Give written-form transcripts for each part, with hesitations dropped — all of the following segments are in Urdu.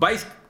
22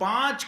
5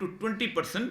to 20%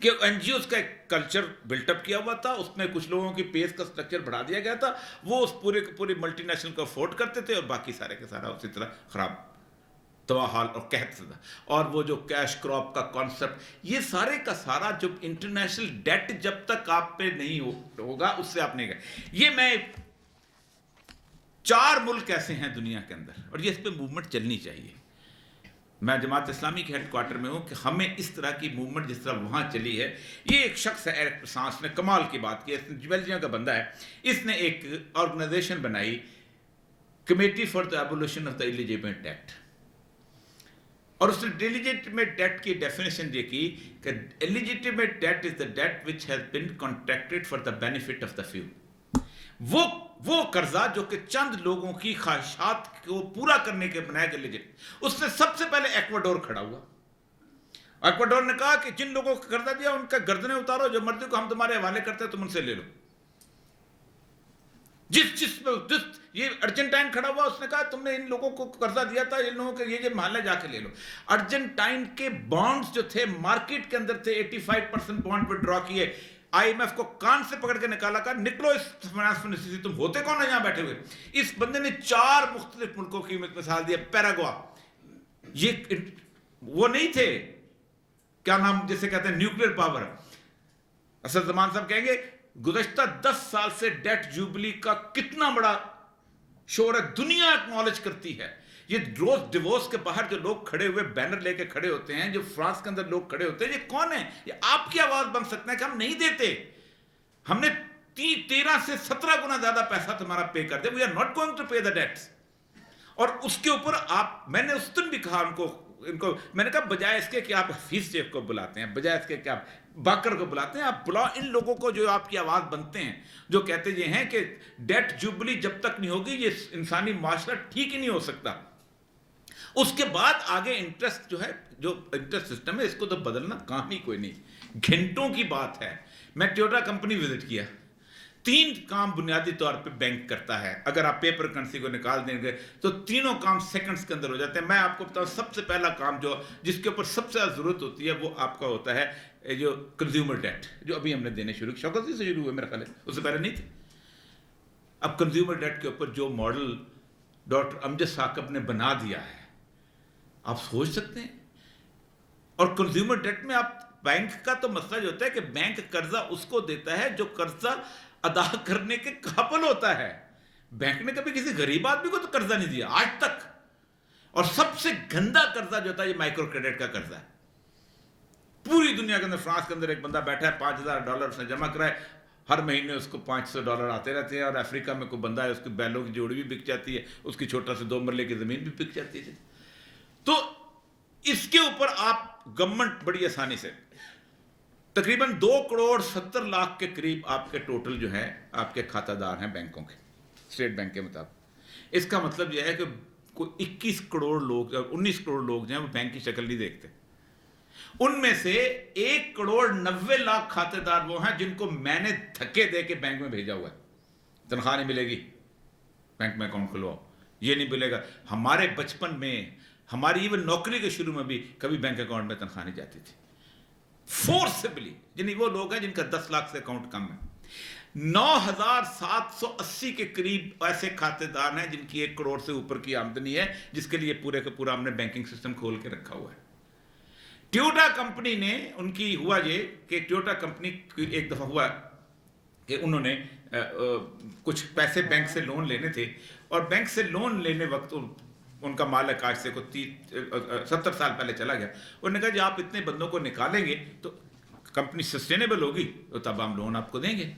کہ این جی اوز کا ایک کلچر بلٹ اپ کیا ہوا تھا, اس میں کچھ لوگوں کی پیس کا اسٹرکچر بڑھا دیا گیا تھا, وہ اس پورے کے پورے ملٹی نیشنل کو افورڈ کرتے تھے, اور باقی سارے کے سارا اسی طرح خراب تباہ حال اور قحط سے تھا. اور وہ جو کیش کراپ کا کانسیپٹ, یہ سارے کا سارا جو انٹرنیشنل ڈیٹ جب تک آپ پہ نہیں ہوگا اس سے آپ نہیں گئے. یہ میں 4 ملک ایسے ہیں دنیا کے اندر, اور یہ اس پہ موومنٹ چلنی چاہیے. میں جماعت اسلامی کے ہیڈ کوارٹر میں ہوں کہ ہمیں اس طرح کی موومنٹ جس طرح وہاں چلی ہے. یہ ایک شخص ہے ایرک پرسانس نے کمال کی بات کی, بیلجیم کا بندہ ہے, اس نے ایک آرگنائزیشن بنائی, committee for the abolition of the eligible date, اور اس نے ایلیجیٹمیٹ ڈیٹ کی ڈیفینیشن یہ کی کہ illegitimate debt is the debt which has been contracted for the benefit of the few. وہ قرضہ جو کہ چند لوگوں کی خواہشات کو پورا کرنے کے بنایا گیا لیجٹ. اس سے سب سے پہلے ایکواڈور کھڑا ہوا. ایکواڈور نے کہا کہ جن لوگوں کو قرضہ دیا ان کا گردنیں اتارو, جو مرضی کو ہم تمہارے حوالے کرتے ہیں تم ان سے لے لو. جس یہ ارجنٹائن کھڑا ہوا, اس نے کہا تم نے ان لوگوں کو قرضہ دیا تھا, ان لوگوں کے یہ محلے جا کے لے لو. ارجنٹائن کے بانڈز جو تھے مارکیٹ کے اندر تھے, 85% بانڈ وڈرا کیے. آئی ایم ایف کو کان سے پکڑ کے نکالا, کہا نکلو اس فائنانس منسٹری سے, تم ہوتے کون ہیں یہاں بیٹھے ہوئے. اس بندے نے 4 مختلف ملکوں کی مثال دی. پیراگوا, یہ وہ نہیں تھے کیا نام جسے کہتے ہیں نیوکلیر پاور. اسد زمان صاحب کہیں گے گزشتہ 10 سال سے ڈیٹ جوبلی کا کتنا بڑا شور ہے, دنیا اکنالج کرتی ہے. یہ روز ڈیوورس کے باہر جو لوگ کھڑے ہوئے بینر لے کے کھڑے ہوتے ہیں, جو فرانس کے اندر لوگ کھڑے ہوتے ہیں, یہ کون ہیں؟ یہ آپ کی آواز بن سکتے ہیں کہ ہم نہیں دیتے, ہم نے 13 سے 17 گنا زیادہ پیسہ تمہارا پے کر دے. We are not going to pay the debts. اور اس کے اوپر آپ, میں نے اس دن بھی کہا ان کو میں نے کہا بجائے اس کے کہ آپ حفیظ شیخ کو بلاتے ہیں, بجائے اس کے کہ آپ باکر کو بلاتے ہیں, آپ بلاؤ ان لوگوں کو جو آپ کی آواز بنتے ہیں, جو کہتے یہ ہیں کہ ڈیٹ جوبلی جب تک نہیں ہوگی یہ انسانی معاشرہ ٹھیک ہی نہیں ہو سکتا. اس کے بعد آگے انٹرسٹ جو ہے, جو انٹرسٹ سسٹم ہے, اس کو تو بدلنا کہانی کوئی نہیں, گھنٹوں کی بات ہے. میں ٹویوٹا کمپنی وزٹ کیا, 3 کام بنیادی طور پہ بینک کرتا ہے. اگر آپ پیپر کرنسی کو نکال دیں گے تو تینوں کام سیکنڈز کے اندر ہو جاتے ہیں. میں آپ کو بتاؤں سب سے پہلا کام جو جس کے اوپر سب سے زیادہ ضرورت ہوتی ہے وہ آپ کا ہوتا ہے جو کنزیومر ڈیٹ, جو ابھی ہم نے دینے شروع کی, شوکت سے شروع ہوئے میرا خیال ہے, اس سے پہلے نہیں تھے. اب کنزیومر ڈیٹ کے اوپر جو ماڈل ڈاکٹر امجد ثاقب نے بنا دیا ہے, آپ سوچ سکتے ہیں. اور کنزیومر ڈیٹ میں آپ بینک کا تو مسئلہ جو ہوتا ہے کہ بینک قرضہ اس کو دیتا ہے جو قرضہ ادا کرنے کے قابل ہوتا ہے. بینک نے کبھی کسی غریب آدمی کو تو قرضہ نہیں دیا آج تک. اور سب سے گندا قرضہ جو ہوتا ہے یہ مائکرو کریڈٹ کا قرضہ ہے. پوری دنیا کے اندر, فرانس کے اندر ایک بندہ بیٹھا ہے, $5000 اس نے جمع کرائے, ہر مہینے اس کو $500 آتے رہتے ہیں. اور افریقہ میں کوئی بندہ ہے, اس کی بیلوں کی جوڑی بھی بک جاتی ہے, اس کی چھوٹا سے 2 مرلے کی زمین بھی بک جاتی ہے. تو اس کے اوپر آپ گورنمنٹ بڑی آسانی سے تقریباً 2,70,00,000 کے قریب آپ کے ٹوٹل جو ہے آپ کے کھاتہ دار ہیں بینکوں کے, اسٹیٹ بینک کے مطابق. اس کا مطلب یہ ہے کہ کوئی 21 کروڑ لوگ, 19 کروڑ لوگ جو ہیں وہ بینک کی شکل نہیں دیکھتے. ان میں سے 1,90,00,000 کھاتے دار وہ ہیں جن کو میں نے دھکے دے کے بینک میں بھیجا ہوا ہے. تنخواہ نہیں ملے گی, بینک میں اکاؤنٹ کھلواؤ, یہ نہیں ملے گا. ہمارے بچپن میں, ہماری ایون نوکری کے شروع میں بھی کبھی بینک اکاؤنٹ میں تنخواہ نہیں جاتی تھی فورسبلی. یعنی وہ لوگ ہیں جن کا 10 لاکھ سے اکاؤنٹ کم ہے. 9,780 کے قریب ایسے کھاتے دار ہیں جن کی 1 کروڑ سے اوپر کی آمدنی ہے, جس کے لیے پورے کا پورا ہم نے بینکنگ سسٹم کھول کے رکھا ہوا ہے. ٹویوٹا کمپنی نے, ان کی ہوا یہ کہ ٹویوٹا کمپنی ایک دفعہ ہوا کہ انہوں نے کچھ پیسے بینک سے لون لینے تھے, اور بینک سے لون لینے وقت ان کا مالک آج سے 70 سال پہلے چلا گیا. انہوں نے کہا جی آپ اتنے بندوں کو نکالیں گے تو کمپنی سسٹینیبل ہوگی, تو تب ہم لون آپ کو دیں گے.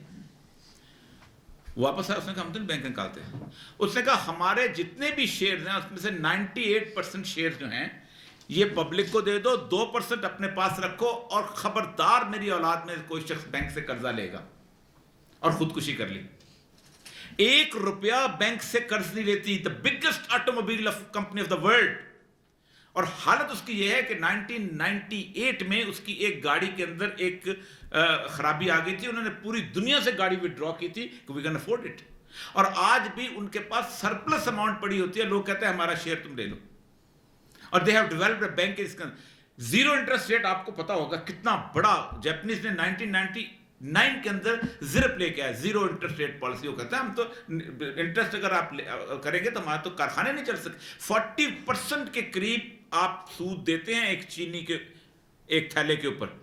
واپس آیا, اس نے کہا ہم تو بینک نکالتے ہیں. اس نے کہا ہمارے جتنے بھی شیئرز ہیں اس میں سے 98% شیئر جو ہیں یہ پبلک کو دے دو, 2% اپنے پاس رکھو, اور خبردار میری اولاد میں کوئی شخص بینک سے قرضہ لے گا. اور خودکشی کر لی. 1 روپیہ بینک سے قرض نہیں لیتی. The biggest automobile company of the world. اور حالت اس کی یہ ہے کہ 1998 میں اس کی ایک گاڑی کے اندر ایک خرابی آ گئی تھی. انہوں نے پوری دنیا سے گاڑی وڈرا کی تھی کہ وی کین افورڈ اٹ. اور آج بھی ان کے پاس سرپلس اماؤنٹ پڑی ہوتی ہے, لوگ کہتے ہیں ہمارا شیئر تم لے لو. اور they have developed a bank. Zero interest rate آپ کو پتا ہوگا کتنا بڑا جیپنیز نے 1999 کے اندر زرپ لے کے آیا, زیرو انٹرسٹ ریٹ پالیسی. وہ کہتا ہے ہم تو انٹرسٹ اگر آپ کریں گے تو ہمارے تو کارخانے نہیں چل سکتے. 40% کے قریب آپ سود دیتے ہیں ایک چینی کے ایک تھیلے کے اوپر.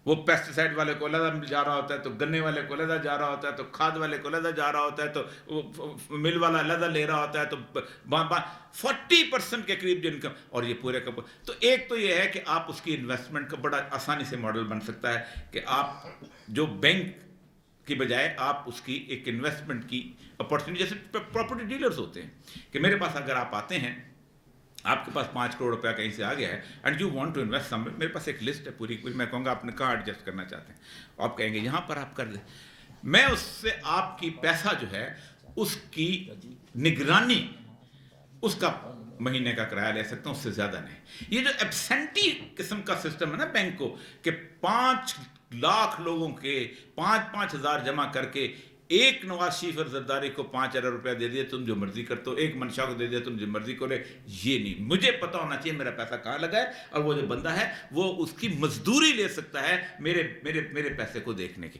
وہ پیسٹیسائڈ والے کو علیحدہ جا رہا ہوتا ہے, تو گنے والے کو علیحدہ جا رہا ہوتا ہے, تو کھاد والے کو علیحدہ جا رہا ہوتا ہے, تو مل والا علیحدہ لے رہا ہوتا ہے, تو 40% کے قریب جو انکم. اور یہ پورے کا تو ایک تو یہ ہے کہ آپ اس کی انویسٹمنٹ کا بڑا آسانی سے ماڈل بن سکتا ہے کہ آپ جو بینک کی بجائے آپ اس کی ایک انویسٹمنٹ کی اپارچونیٹی, جیسے پراپرٹی ڈیلرز ہوتے ہیں کہ میرے پاس اگر آپ آتے ہیں, آپ کے پاس 5 کروڑ روپیہ کہیں سے آ گیا ہے and you want to invest some, میرے پاس ایک لسٹ ہے پوری, میں کہوں گا آپ نے کہاں ایڈجسٹ کرنا چاہتے ہیں, آپ کہیں گے یہاں پر آپ کر دیں, میں اس سے آپ کی پیسہ جو ہے اس کی نگرانی, اس کا مہینے کا کرایہ لے سکتا ہوں, اس سے زیادہ نہیں. یہ جو ایبسینٹی قسم کا سسٹم ہے نا بینک کو, کہ 5 لاکھ لوگوں کے 5-5 ہزار جمع کر کے ایک نواز شریف اور زرداری کو 5 ارب روپیہ دے دیا, تم جو مرضی کرتے ہو, ایک منشا کو دے دیا تم جو مرضی کرو, یہ نہیں. مجھے پتا ہونا چاہیے میرا پیسہ کہاں لگا ہے, اور وہ جو بندہ ہے وہ اس کی مزدوری لے سکتا ہے میرے پیسے کو دیکھنے کی.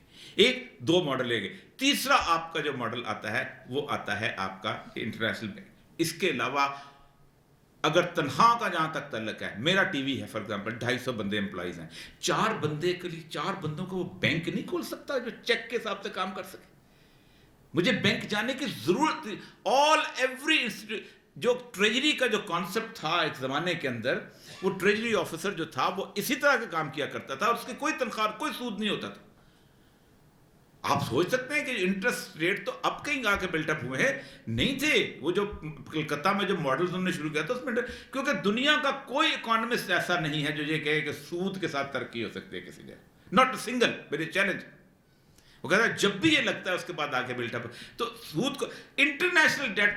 2 ماڈل لے گئے. تیسرا آپ کا جو ماڈل آتا ہے وہ آتا ہے آپ کا انٹرنیشنل بینک. اس کے علاوہ اگر تنخواہ کا جہاں تک تعلق ہے, میرا ٹی وی ہے فار ایگزامپل, 250 بندے امپلائیز ہیں, 4 بندے کے لیے 4 بندوں کو وہ بینک نہیں کھول سکتا جو چیک کے حساب سے کام کر سکے. مجھے بینک جانے کی ضرورت, ایوری جو ٹریجری کا جو کانسیپٹ تھا ایک زمانے کے اندر, وہ ٹریجری آفیسر جو تھا وہ اسی طرح کا کام کیا کرتا تھا, اور اس کی کوئی تنخواہ کوئی سود نہیں ہوتا تھا. آپ سوچ سکتے ہیں کہ انٹرسٹ ریٹ تو اب کہیں آ کے بلٹ اپ ہوئے ہیں, نہیں تھے. وہ جو کلکتہ میں جو ماڈلز انہوں نے شروع کیا تھا اس میں, کیونکہ دنیا کا کوئی اکانومسٹ ایسا نہیں ہے جو یہ کہے کہ سود کے ساتھ ترقی ہو سکتی ہے کسی جگہ, ناٹ اے سنگل. میرے چیلنج, وہ کہتا ہے جب بھی یہ لگتا ہے اس کے بعد آگے بلٹ اپ. تو سود کو انٹرنیشنل ڈیٹ